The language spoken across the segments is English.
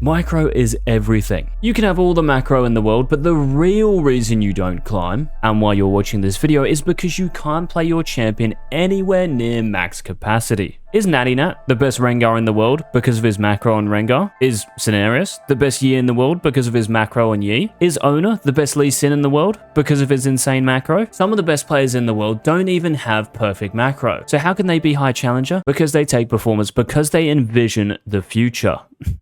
Micro is everything. You can have all the macro in the world, but the real reason you don't climb, and why you're watching this video, is because you can't play your champion anywhere near max capacity. Is Natty Nat the best Rengar in the world because of his macro on Rengar? Is Cenarius the best Yi in the world because of his macro on Yi? Is Ona the best Lee Sin in the world because of his insane macro? Some of the best players in the world don't even have perfect macro. So how can they be high challenger? Because they take performance, because they envision the future.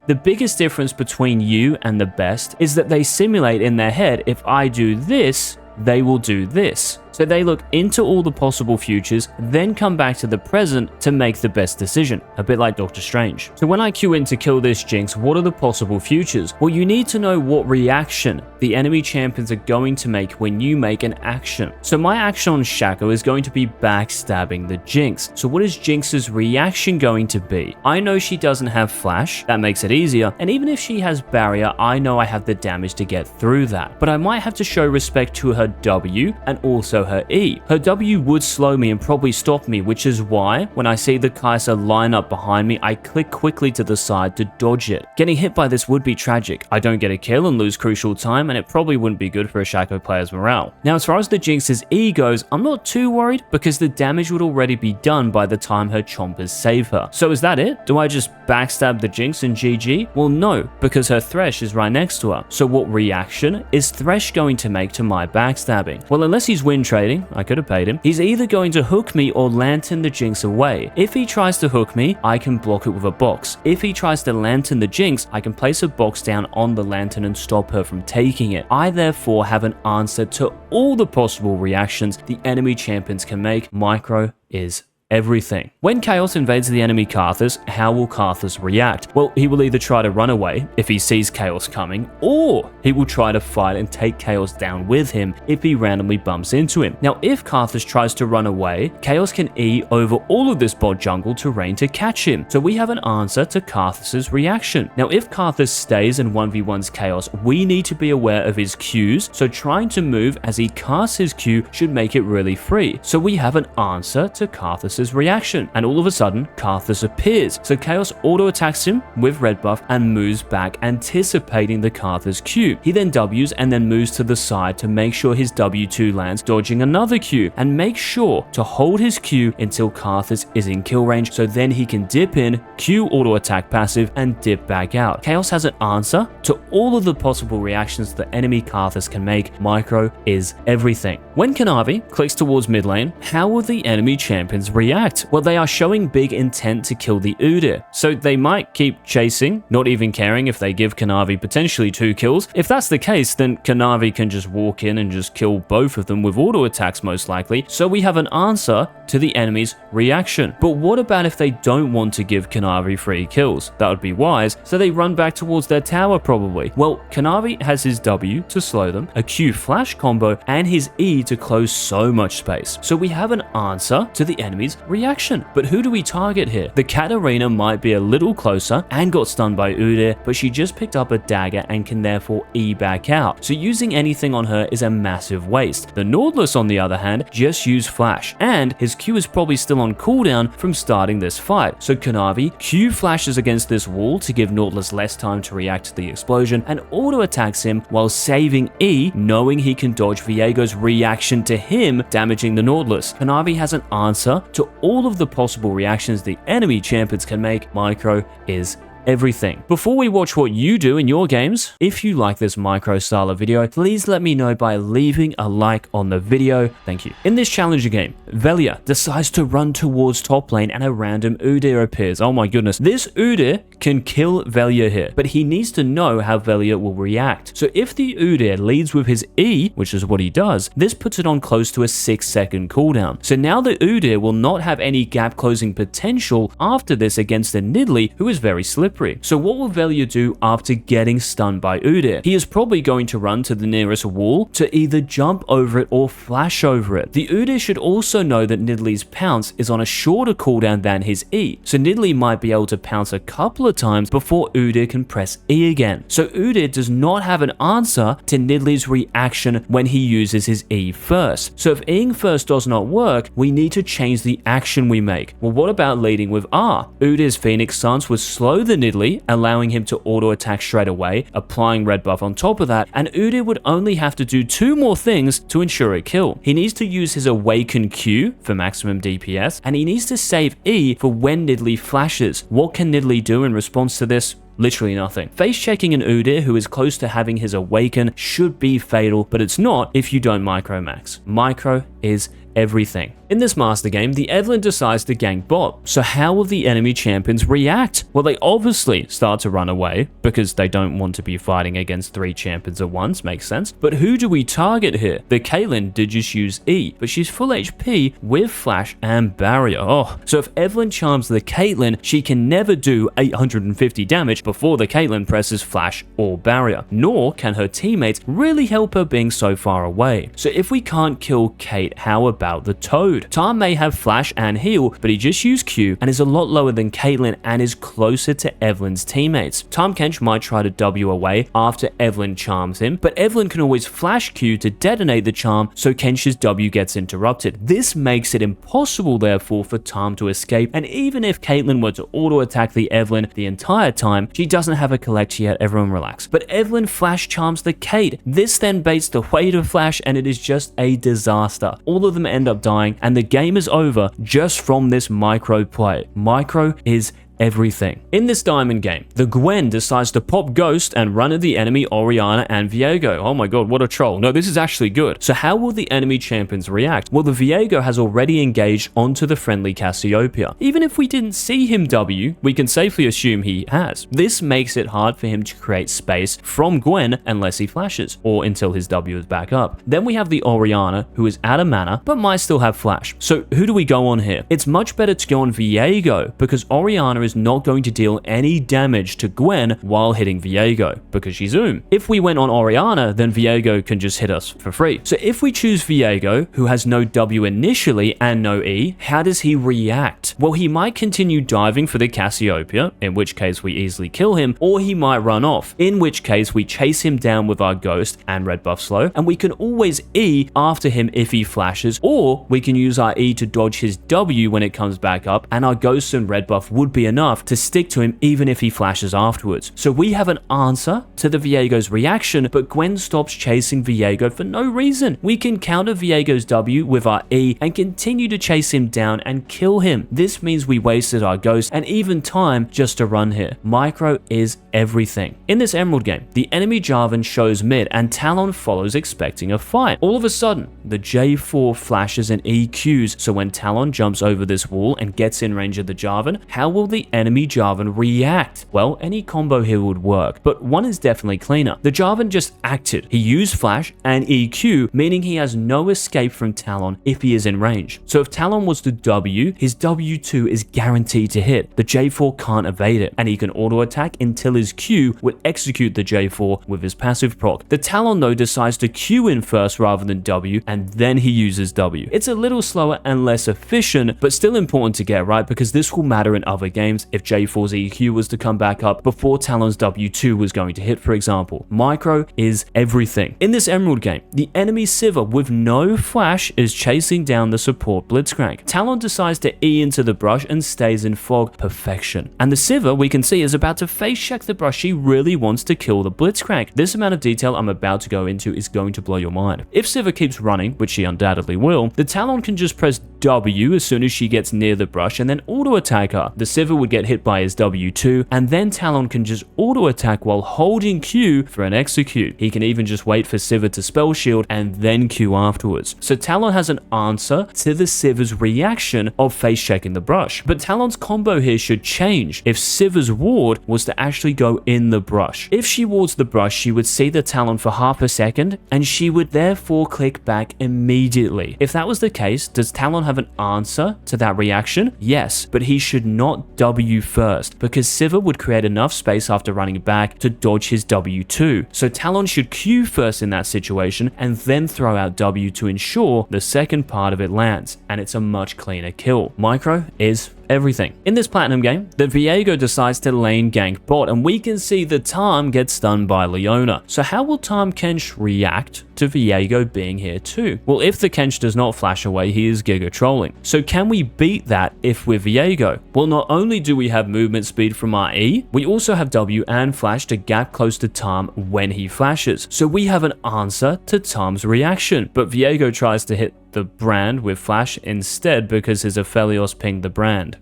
The biggest difference between you and the best is that they simulate in their head, if I do this, they will do this. So they look into all the possible futures, then come back to the present to make the best decision, a bit like Doctor Strange. So when I queue in to kill this Jinx, what are the possible futures? Well, you need to know what reaction the enemy champions are going to make when you make an action. So my action on Shaco is going to be backstabbing the Jinx. So what is Jinx's reaction going to be? I know she doesn't have flash, that makes it easier, and even if she has barrier, I know I have the damage to get through that. But I might have to show respect to her W and also her E. Her W would slow me and probably stop me, which is why when I see the Kai'Sa line up behind me, I click quickly to the side to dodge it. Getting hit by this would be tragic. I don't get a kill and lose crucial time, and it probably wouldn't be good for a Shaco player's morale. Now, as far as the Jinx's E goes, I'm not too worried because the damage would already be done by the time her chompers save her. So is that it? Do I just backstab the Jinx and GG? Well, no, because her Thresh is right next to her. So what reaction is Thresh going to make to my backstabbing? Well, unless he's win trading, I could have paid him, he's either going to hook me or lantern the Jinx away. If he tries to hook me, I can block it with a box. If he tries to lantern the Jinx, I can place a box down on the lantern and stop her from taking it. I therefore have an answer to all the possible reactions the enemy champions can make. Micro is everything. When Chaos invades the enemy Karthus, how will Karthus react? Well, he will either try to run away if he sees Chaos coming, or he will try to fight and take Chaos down with him if he randomly bumps into him. Now, if Karthus tries to run away, Chaos can E over all of this bot jungle terrain to catch him. So we have an answer to Karthus's reaction. Now, if Karthus stays and 1v1s Chaos, we need to be aware of his Qs, so trying to move as he casts his Q should make it really free. So we have an answer to Karthus's reaction, and all of a sudden Karthus appears, so Chaos auto attacks him with red buff and moves back, anticipating the Karthus Q. He then Ws and then moves to the side to make sure his W2 lands, dodging another Q, and make sure to hold his Q until Karthus is in kill range, so then he can dip in, Q auto attack passive, and dip back out. Chaos has an answer to all of the possible reactions the enemy Karthus can make. Micro is everything. When Kanavi clicks towards mid lane, how will the enemy champions react? Well, they are showing big intent to kill the Udyr, so they might keep chasing, not even caring if they give Kanavi potentially 2 kills. If that's the case, then Kanavi can just walk in and just kill both of them with auto attacks most likely, so we have an answer to the enemy's reaction. But what about if they don't want to give Kanavi 3 kills? That would be wise, so they run back towards their tower probably. Well, Kanavi has his W to slow them, a Q flash combo, and his E to close so much space. So we have an answer to the enemy's reaction. But who do we target here? The Katarina might be a little closer and got stunned by Udyr, but she just picked up a dagger and can therefore E back out. So using anything on her is a massive waste. The Nautilus, on the other hand, just used flash, and his Q is probably still on cooldown from starting this fight. So Kanavi Q flashes against this wall to give Nautilus less time to react to the explosion and auto attacks him while saving E, knowing he can dodge Viego's reaction to him, damaging the Nautilus. Kanavi has an answer to all of the possible reactions the enemy champions can make. Micro is everything. Before we watch what you do in your games, if you like this micro style of video, please let me know by leaving a like on the video. Thank you. In this challenger game, Velja decides to run towards top lane and a random Udyr appears. Oh my goodness. This Udyr can kill Velja here, but he needs to know how Velja will react. So if the Udyr leads with his E, which is what he does, this puts it on close to a 6-second cooldown. So now the Udyr will not have any gap closing potential after this against the Nidalee, who is very slippery. So what will Velja do after getting stunned by Udyr? He is probably going to run to the nearest wall to either jump over it or flash over it. The Udyr should also know that Nidalee's pounce is on a shorter cooldown than his E, so Nidalee might be able to pounce a couple of times before Udyr can press E again. So Udyr does not have an answer to Nidalee's reaction when he uses his E first. So if Eing first does not work, we need to change the action we make. Well, what about leading with R? Udyr's Phoenix Stance would slow the Nidalee, allowing him to auto attack straight away, applying red buff on top of that, and Udyr would only have to do 2 more things to ensure a kill. He needs to use his awaken Q for maximum DPS, and he needs to save E for when Nidalee flashes. What can Nidalee do in response to this? Literally nothing. Face checking an Udyr who is close to having his awaken should be fatal, but it's not if you don't micromax. Micro is everything. In this master game, the Evelynn decides to gank bot. So how will the enemy champions react? Well, they obviously start to run away because they don't want to be fighting against 3 champions at once, makes sense. But who do we target here? The Caitlyn did just use E, but she's full HP with flash and barrier. Oh, so if Evelynn charms the Caitlyn, she can never do 850 damage before the Caitlyn presses flash or barrier, nor can her teammates really help her being so far away. So if we can't kill Kate, how about the Toad? Tom may have flash and heal, but he just used Q and is a lot lower than Caitlyn and is closer to Evelynn's teammates. Tahm Kench might try to W away after Evelynn charms him, but Evelynn can always flash Q to detonate the charm, so Kench's W gets interrupted. This makes it impossible, therefore, for Tahm to escape, and even if Caitlyn were to auto-attack the Evelynn the entire time, she doesn't have a collect yet, everyone relax. But Evelynn flash charms the Kate. This then baits the way to flash, and it is just a disaster. All of them end up dying, and the game is over just from this micro play. Micro is everything. In this diamond game, the Gwen decides to pop Ghost and run at the enemy Orianna and Viego. Oh my god, what a troll. No, this is actually good. So how will the enemy champions react? Well, the Viego has already engaged onto the friendly Cassiopeia. Even if we didn't see him W, we can safely assume he has. This makes it hard for him to create space from Gwen unless he flashes, or until his W is back up. Then we have the Orianna, who is out of mana, but might still have flash. So who do we go on here? It's much better to go on Viego, because Orianna is not going to deal any damage to Gwen while hitting Viego, because she's Zoom. If we went on Orianna, then Viego can just hit us for free. So if we choose Viego, who has no W initially and no E, how does he react? Well, he might continue diving for the Cassiopeia, in which case we easily kill him, or he might run off, in which case we chase him down with our Ghost and red buff slow, and we can always E after him if he flashes, or we can use our E to dodge his W when it comes back up, and our Ghost and red buff would be enough to stick to him even if he flashes afterwards. So we have an answer to the Viego's reaction, but Gwen stops chasing Viego for no reason. We can counter Viego's W with our E and continue to chase him down and kill him. This means we wasted our Ghost and even time just to run here. Micro is everything. In this Emerald game, the enemy Jarvan shows mid and Talon follows expecting a fight. All of a sudden, the J4 flashes and EQs, so when Talon jumps over this wall and gets in range of the Jarvan, how will the enemy Jarvan react? Well, any combo here would work, but one is definitely cleaner. The Jarvan just acted. He used flash and EQ, meaning he has no escape from Talon if he is in range. So if Talon was to W, his W2 is guaranteed to hit. The J4 can't evade it, and he can auto attack until his Q would execute the J4 with his passive proc. The Talon though decides to Q in first rather than W, and then he uses W. It's a little slower and less efficient, but still important to get right because this will matter in other games if J4's EQ was to come back up before Talon's W2 was going to hit, for example. Micro is everything. In this Emerald game, the enemy Sivir with no flash is chasing down the support Blitzcrank. Talon decides to E into the brush and stays in fog. Perfection. And the Sivir, we can see, is about to face check the brush. She really wants to kill the Blitzcrank. This amount of detail I'm about to go into is going to blow your mind. If Sivir keeps running, which she undoubtedly will, the Talon can just press W as soon as she gets near the brush and then auto attack her. The Sivir would get hit by his W2, and then Talon can just auto attack while holding Q for an execute. He can even just wait for Sivir to spell shield and then Q afterwards. So Talon has an answer to the Sivir's reaction of face checking the brush. But Talon's combo here should change if Sivir's ward was to actually go in the brush. If she wards the brush, she would see the Talon for half a second, and she would therefore click back immediately. If that was the case, does Talon have an answer to that reaction? Yes, but he should not W first, because Sivir would create enough space after running back to dodge his W2. So Talon should Q first in that situation and then throw out W to ensure the second part of it lands, and it's a much cleaner kill. Micro is everything. In this Platinum game, the Viego decides to lane gank bot, and we can see that Tahm gets stunned by Leona. So how will Tahm Kench react to to Viego being here too. Well, if the Kench does not flash away, he is giga trolling. So can we beat that if we're Viego? Well, not only do we have movement speed from our E, we also have W and flash to gap close to Tarm when he flashes. So we have an answer to Tarm's reaction. But Viego tries to hit the brand with flash instead because his Aphelios pinged the brand.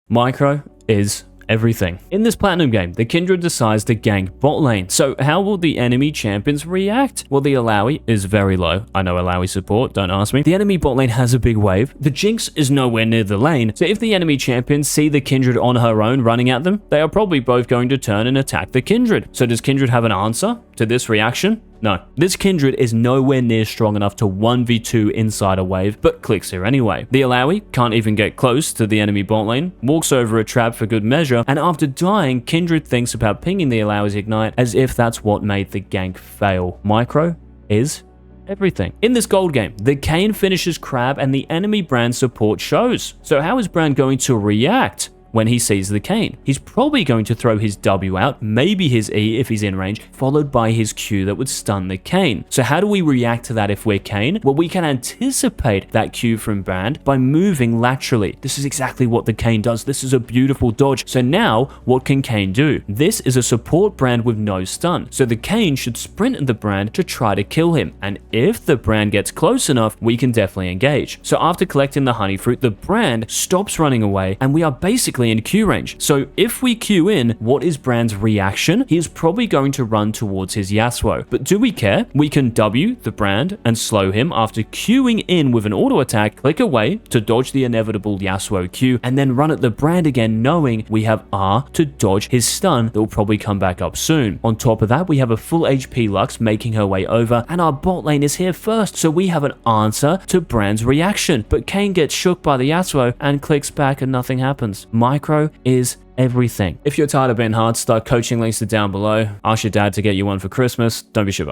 Micro is everything. In this platinum game, the kindred decides to gank bot lane. So how will the enemy champions react? Well, the Alawi is very low. I know Alawi support, don't ask me. The enemy bot lane has a big wave. The Jinx is nowhere near the lane. So if the enemy champions see the kindred on her own running at them, they are probably both going to turn and attack the kindred. So does kindred have an answer to this reaction? No. This kindred is nowhere near strong enough to 1v2 inside a wave, but clicks here anyway. The Alawi can't even get close to the enemy bot lane, walks over a trap for good measure, and after dying, kindred thinks about pinging the Alawi's ignite as if that's what made the gank fail. Micro is everything. In this gold game, the Kayn finishes Crab and the enemy brand support shows. So how is Brand going to react when he sees the Kayn? He's probably going to throw his W out, maybe his E if he's in range, followed by his Q that would stun the Kayn. So how do we react to that if we're Kayn? Well, we can anticipate that Q from Brand by moving laterally. This is exactly what the Kayn does. This is a beautiful dodge. So now, what can Kayn do? This is a support Brand with no stun. So the Kayn should sprint at the Brand to try to kill him. And if the Brand gets close enough, we can definitely engage. So after collecting the honey fruit, the Brand stops running away and we are basically in Q range. So if we Q in, what is Brand's reaction? He is probably going to run towards his Yasuo. But do we care? We can W the Brand and slow him after Qing in with an auto attack, click away to dodge the inevitable Yasuo Q, and then run at the Brand again knowing we have R to dodge his stun that will probably come back up soon. On top of that, we have a full HP Lux making her way over and our bot lane is here first, so we have an answer to Brand's reaction. But Kayn gets shook by the Yasuo and clicks back and nothing happens. Micro is everything. If you're tired of being hard, start coaching links are down below. Ask your dad to get you one for Christmas. Don't be shy.